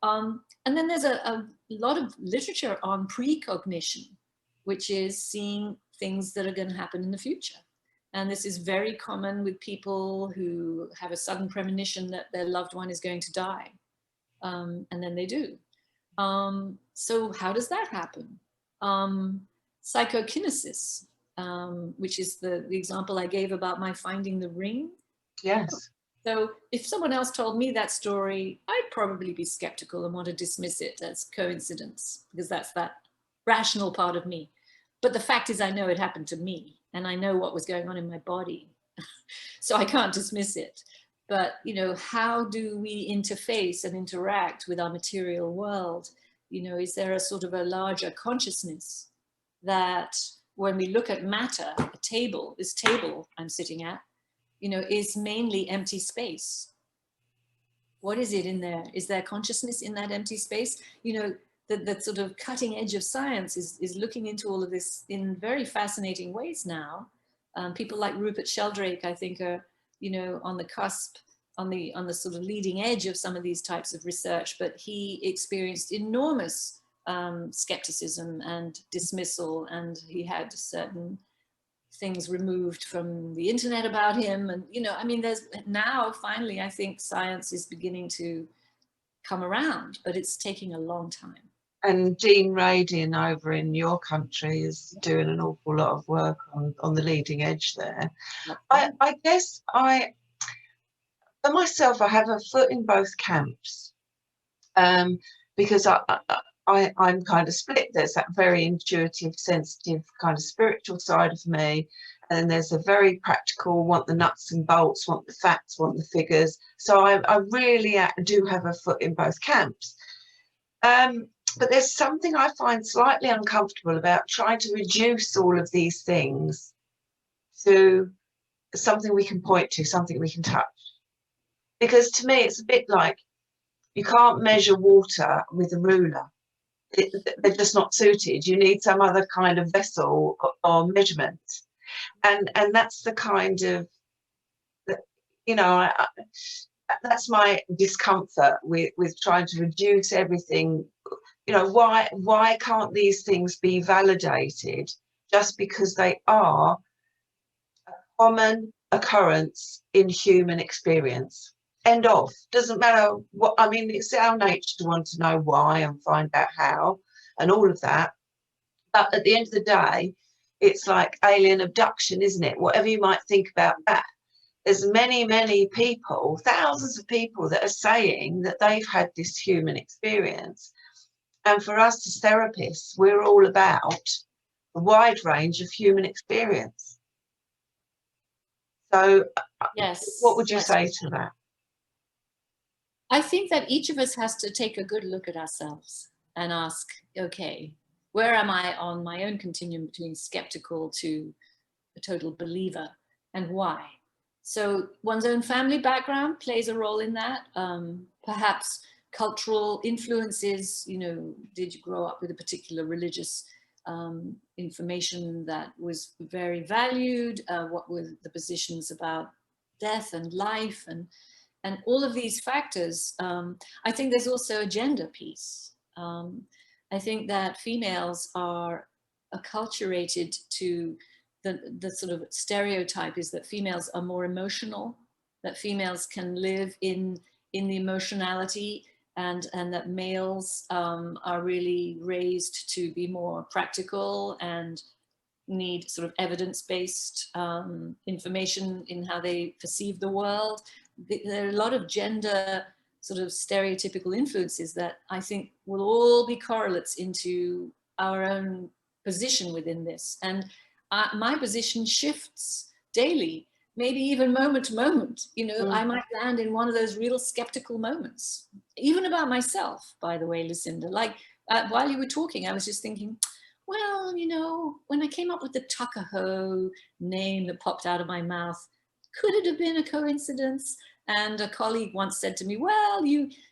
And then there's a lot of literature on precognition, which is seeing things that are going to happen in the future. And this is very common with people who have a sudden premonition that their loved one is going to die. And then they do. So how does that happen? Psychokinesis, which is the example I gave about my finding the ring. Yes. So if someone else told me that story, I'd probably be skeptical and want to dismiss it as coincidence, because that's that rational part of me. But the fact is, I know it happened to me, and I know what was going on in my body. So I can't dismiss it. But, you know, how do we interface and interact with our material world? You know, is there a sort of a larger consciousness that when we look at matter, a table, this table I'm sitting at, you know, is mainly empty space? What is it in there? Is there consciousness in that empty space? You know, the sort of cutting edge of science is looking into all of this in very fascinating ways now. People like Rupert Sheldrake, I think, are, you know, on the cusp, on the sort of leading edge of some of these types of research, but he experienced enormous skepticism and dismissal, and he had certain things removed from the internet about him. And, you know, I mean, there's now finally, I think science is beginning to come around, but it's taking a long time. And Dean Radin over in your country is doing an awful lot of work on the leading edge there. I guess for myself, I have a foot in both camps, because I'm kind of split. There's that very intuitive, sensitive kind of spiritual side of me, and then there's a very practical, want the nuts and bolts, want the facts, want the figures. So I really do have a foot in both camps. But there's something I find slightly uncomfortable about trying to reduce all of these things to something we can point to, something we can touch. Because to me, it's a bit like you can't measure water with a ruler. They're just not suited. You need some other kind of vessel or measurement. And that's the kind of, you know, that's my discomfort with trying to reduce everything. You know, why can't these things be validated just because they are a common occurrence in human experience? End of. Doesn't matter what, I mean, it's our nature to want to know why and find out how and all of that. But at the end of the day, it's like alien abduction, isn't it? Whatever you might think about that. There's many, many people, thousands of people that are saying that they've had this human experience. And for us as therapists, we're all about a wide range of human experience. So yes, what would you say to that? I think that each of us has to take a good look at ourselves and ask, okay, where am I on my own continuum between skeptical to a total believer, and why? So one's own family background plays a role in that. Perhaps cultural influences, you know, did you grow up with a particular religious information that was very valued? What were the positions about death and life and all of these factors? I think there's also a gender piece. I think that females are acculturated to the sort of stereotype is that females are more emotional, that females can live in the emotionality, and that males are really raised to be more practical and need sort of evidence-based information in how they perceive the world. There are a lot of gender sort of stereotypical influences that I think will all be correlates into our own position within this. And my position shifts daily, maybe even moment to moment. You know, I might land in one of those real skeptical moments, even about myself, by the way, Lucinda. Like while you were talking, I was just thinking, well, you know, when I came up with the Tuckahoe name that popped out of my mouth, could it have been a coincidence? And a colleague once said to me, well,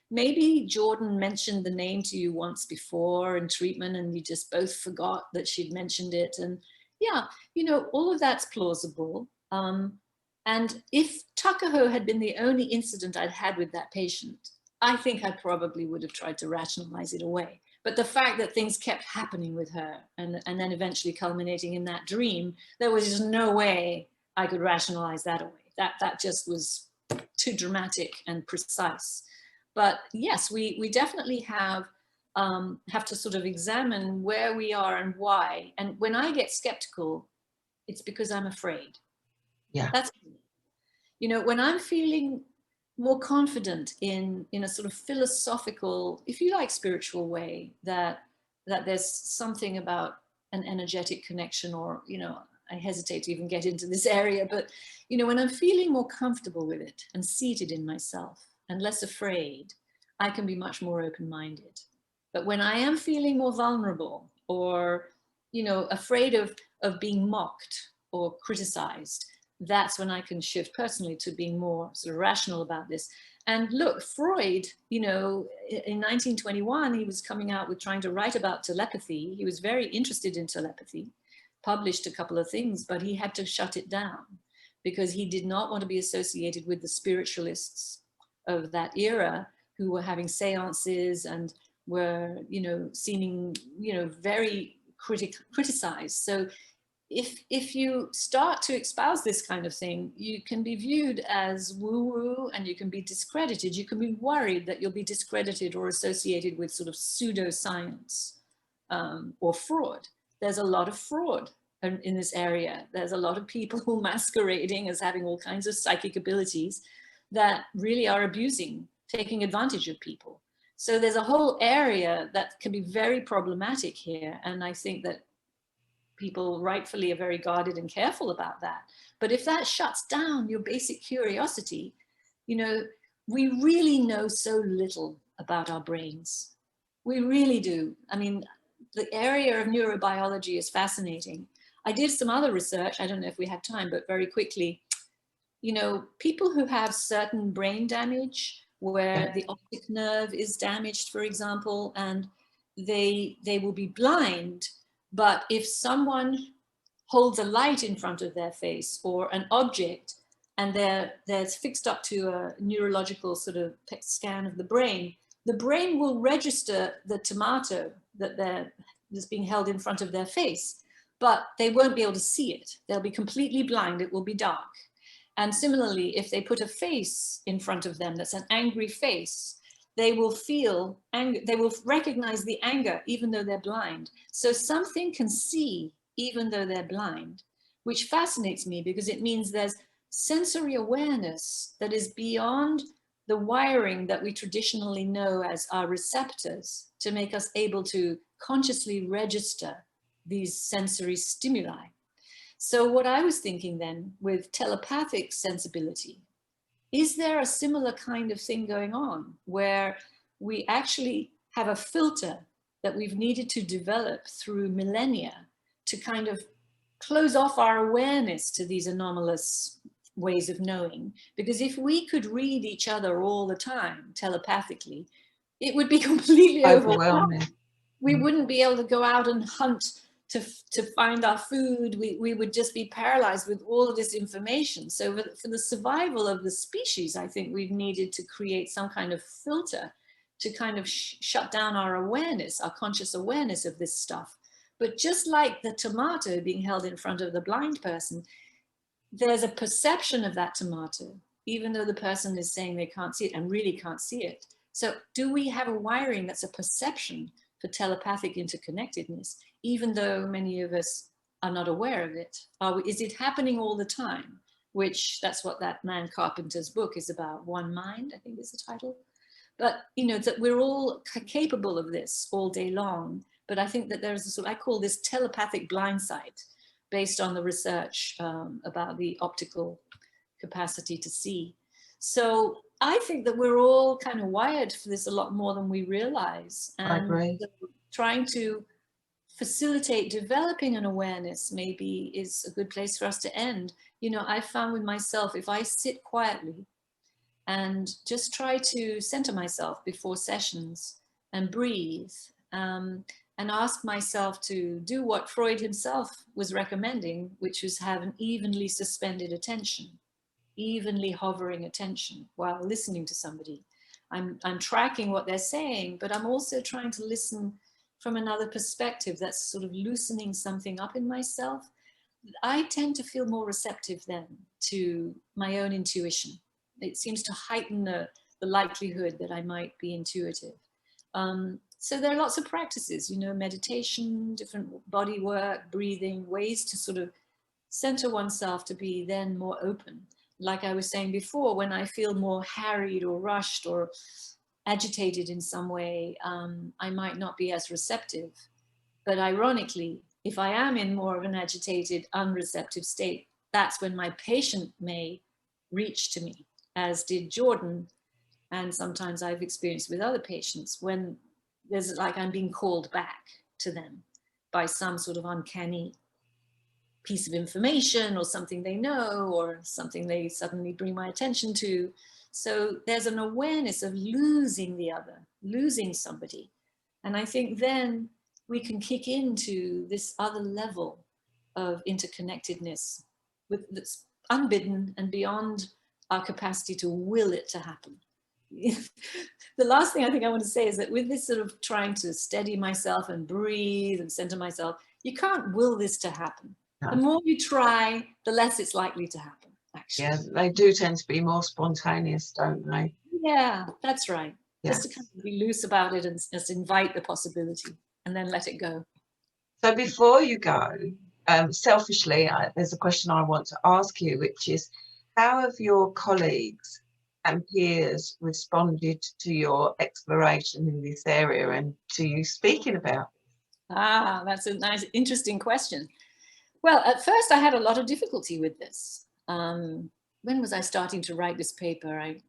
maybe Jordan mentioned the name to you once before in treatment and you just both forgot that she'd mentioned it. And yeah, you know, all of that's plausible. And if Tuckahoe had been the only incident I'd had with that patient, I think I probably would have tried to rationalize it away. But the fact that things kept happening with her and then eventually culminating in that dream, there was just no way I could rationalize that away. That just was too dramatic and precise. But yes, we definitely have to sort of examine where we are and why. And when I get skeptical, it's because I'm afraid. Yeah. That's, you know, when I'm feeling more confident in a sort of philosophical, if you like, spiritual way, that there's something about an energetic connection, or, you know, I hesitate to even get into this area, but, you know, when I'm feeling more comfortable with it and seated in myself and less afraid, I can be much more open-minded. But when I am feeling more vulnerable, or, you know, afraid of being mocked or criticized, that's when I can shift personally to being more sort of rational about this. And look, Freud, you know, in 1921, he was coming out with trying to write about telepathy. He was very interested in telepathy, published a couple of things, but he had to shut it down because he did not want to be associated with the spiritualists of that era who were having seances and were, you know, seeming, you know, very criticized. So if you start to espouse this kind of thing, you can be viewed as woo-woo and you can be discredited. You can be worried that you'll be discredited or associated with sort of pseudoscience or fraud. There's a lot of fraud in this area. There's a lot of people masquerading as having all kinds of psychic abilities that really are abusing, taking advantage of people. So there's a whole area that can be very problematic here. And I think that people rightfully are very guarded and careful about that. But if that shuts down your basic curiosity, you know, we really know so little about our brains. We really do. I mean, the area of neurobiology is fascinating. I did some other research. I don't know if we have time, but very quickly, you know, people who have certain brain damage where the optic nerve is damaged, for example, and they will be blind. But if someone holds a light in front of their face or an object and they're fixed up to a neurological sort of scan of the brain will register the tomato that's being held in front of their face, but they won't be able to see it. They'll be completely blind. It will be dark. And similarly, if they put a face in front of them that's an angry face, they will feel anger, they will recognize the anger even though they're blind. So something can see even though they're blind, which fascinates me because it means there's sensory awareness that is beyond the wiring that we traditionally know as our receptors to make us able to consciously register these sensory stimuli. So what I was thinking then with telepathic sensibility, is there a similar kind of thing going on where we actually have a filter that we've needed to develop through millennia to kind of close off our awareness to these anomalous ways of knowing? Because if we could read each other all the time telepathically, it would be completely overwhelming. We wouldn't be able to go out and hunt to find our food. We would just be paralyzed with all of this information. So for the survival of the species, I think we've needed to create some kind of filter to kind of shut down our awareness, our conscious awareness of this stuff. But just like the tomato being held in front of the blind person, there's a perception of that tomato, even though the person is saying they can't see it and really can't see it. So do we have a wiring that's a perception for telepathic interconnectedness, even though many of us are not aware of it? Is it happening all the time? Which that's what that man Carpenter's book is about, One Mind, I think is the title. But, you know, that we're all capable of this all day long. But I think that there's a sort of, I call this telepathic blind sight, based on the research about the optical capacity to see. So I think that we're all kind of wired for this a lot more than we realize. And I agree. Trying to facilitate developing an awareness maybe is a good place for us to end. You know, I found with myself, if I sit quietly and just try to center myself before sessions and breathe, and ask myself to do what Freud himself was recommending, which was have an evenly suspended attention, evenly hovering attention while listening to somebody. I'm tracking what they're saying, but I'm also trying to listen from another perspective that's sort of loosening something up in myself. I tend to feel more receptive then to my own intuition. It seems to heighten the likelihood that I might be intuitive. So there are lots of practices, you know, meditation, different body work, breathing, ways to sort of center oneself to be then more open. Like I was saying before, when I feel more harried or rushed or agitated in some way, I might not be as receptive. But ironically, if I am in more of an agitated, unreceptive state, that's when my patient may reach to me, as did Jordan. And sometimes I've experienced with other patients when there's like I'm being called back to them by some sort of uncanny piece of information or something they know or something they suddenly bring my attention to. So there's an awareness of losing the other, losing somebody. And I think then we can kick into this other level of interconnectedness that's unbidden and beyond our capacity to will it to happen. The last thing I think I want to say is that with this sort of trying to steady myself and breathe and center myself, you can't will this to happen. No. The more you try, the less it's likely to happen, actually. Yeah, they do tend to be more spontaneous, don't they? Yeah, that's right. Yeah. Just to kind of be loose about it and just invite the possibility and then let it go. So before you go, selfishly, there's a question I want to ask you, which is, how have your colleagues and peers responded to your exploration in this area and to you speaking about it? Ah, that's a nice, interesting question. Well, at first I had a lot of difficulty with this. When was I starting to write this paper? I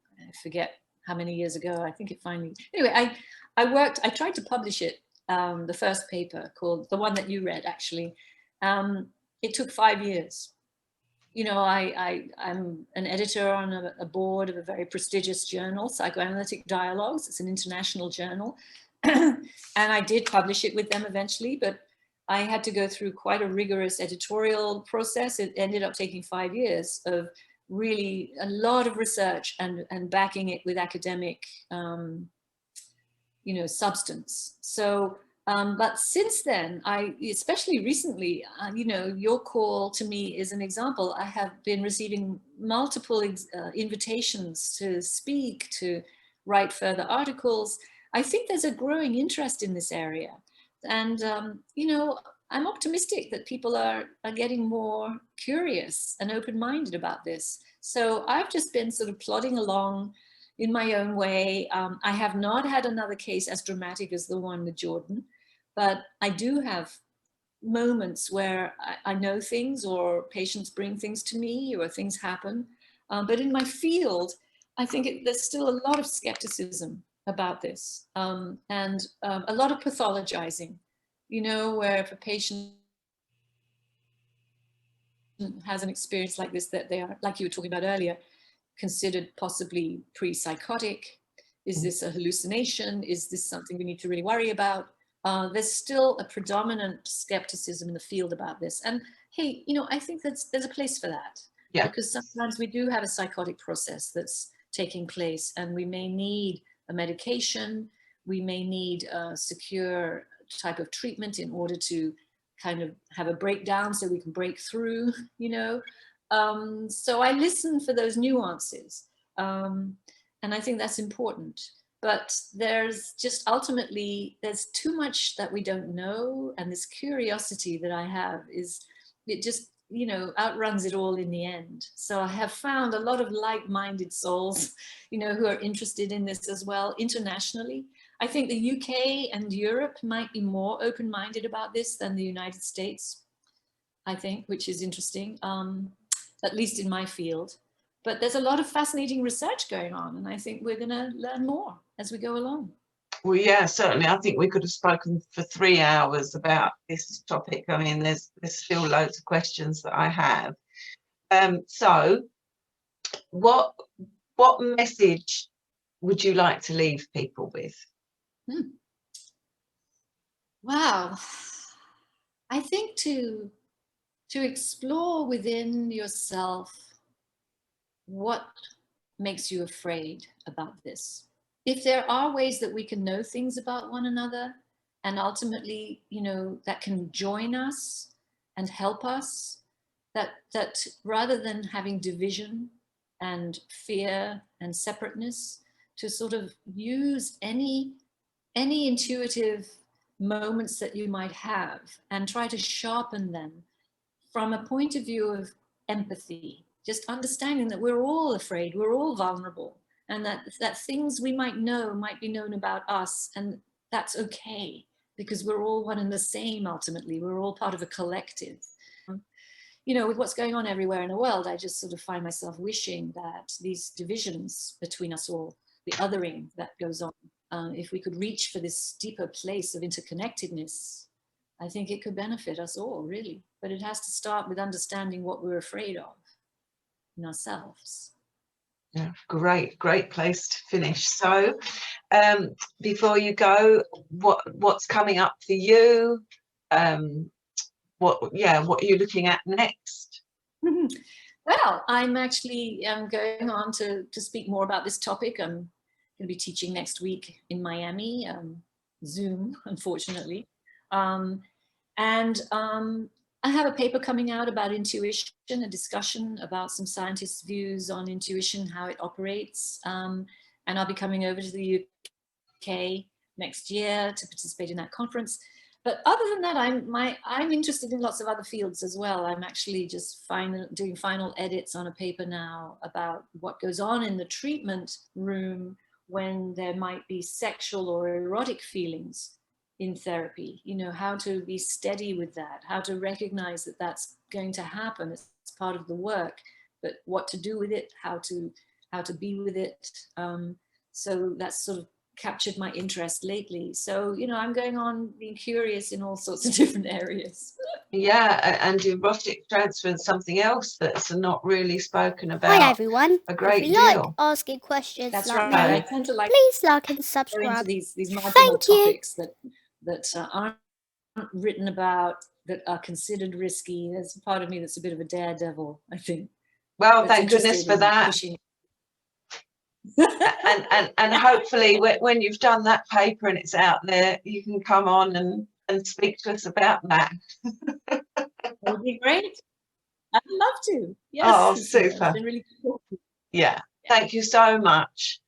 forget how many years ago. I think it finally, anyway, I tried to publish it, the first paper called, the one that you read actually. It took 5 years. You know, I'm an editor on a board of a very prestigious journal, Psychoanalytic Dialogues. It's an international journal. And I did publish it with them eventually, but I had to go through quite a rigorous editorial process. It ended up taking 5 years of really a lot of research and backing it with academic, you know, substance. So, but since then, especially recently, you know, your call to me is an example. I have been receiving multiple invitations to speak, to write further articles. I think there's a growing interest in this area. And, you know, I'm optimistic that people are getting more curious and open-minded about this. So I've just been sort of plodding along in my own way. I have not had another case as dramatic as the one with Jordan, but I do have moments where I know things or patients bring things to me or things happen. But in my field, I think there's still a lot of skepticism about this, and a lot of pathologizing, you know, where if a patient has an experience like this, that they are, like you were talking about earlier, considered possibly pre-psychotic. Is this a hallucination? Is this something we need to really worry about? There's still a predominant skepticism in the field about this. And hey, you know, I think there's a place for that. Yeah. Because sometimes we do have a psychotic process that's taking place and we may need a medication, we may need a secure type of treatment in order to kind of have a breakdown so we can break through, you know. So I listen for those nuances, and I think that's important. But there's just ultimately, there's too much that we don't know, and this curiosity that I have it just, you know, outruns it all in the end. So I have found a lot of like-minded souls, you know, who are interested in this as well internationally. I think the UK and Europe might be more open-minded about this than the United States, I think, which is interesting, at least in my field. But there's a lot of fascinating research going on, and I think we're going to learn more as we go along. Well, yeah, certainly. I think we could have spoken for 3 hours about this topic. I mean, there's still loads of questions that I have. So what what message would you like to leave people with? Wow. I think to explore within yourself what makes you afraid about this. If there are ways that we can know things about one another, and ultimately, you know, that can join us and help us, that rather than having division and fear and separateness, to sort of use any intuitive moments that you might have and try to sharpen them from a point of view of empathy, just understanding that we're all afraid, we're all vulnerable, and that things we might know might be known about us, and that's okay, because we're all one and the same. Ultimately, we're all part of a collective. You know, with what's going on everywhere in the world, I just sort of find myself wishing that these divisions between us all, the othering that goes on, if we could reach for this deeper place of interconnectedness, I think it could benefit us all, really. But it has to start with understanding what we're afraid of in ourselves. Yeah, great place to finish. So before you go, what's coming up for you? What are you looking at next? Well, I'm actually going on to speak more about this topic. I'm going to be teaching next week in Miami, Zoom, unfortunately. I have a paper coming out about intuition, a discussion about some scientists' views on intuition, how it operates. And I'll be coming over to the UK next year to participate in that conference. But other than that, I'm interested in lots of other fields as well. I'm actually just doing final edits on a paper now about what goes on in the treatment room when there might be sexual or erotic feelings in therapy. You know, how to be steady with that, how to recognize that that's going to happen. It's part of the work, but what to do with it, how to be with it. So that's sort of captured my interest lately. So, you know, I'm going on being curious in all sorts of different areas. Yeah, and erotic transfer is something else that's not really spoken about. Hi everyone. A great if you deal. like asking questions That's like right. me, I tend to like please like and go into subscribe. these marginal Thank you. topics that aren't written about, that are considered risky. There's a part of me that's a bit of a daredevil, I think. Well, that's thank goodness interested for in that. pushing. and hopefully when you've done that paper and it's out there, you can come on and speak to us about that. That would be great. I'd love to. Yes. Oh, It's super. been really cool. Yeah. Thank you so much.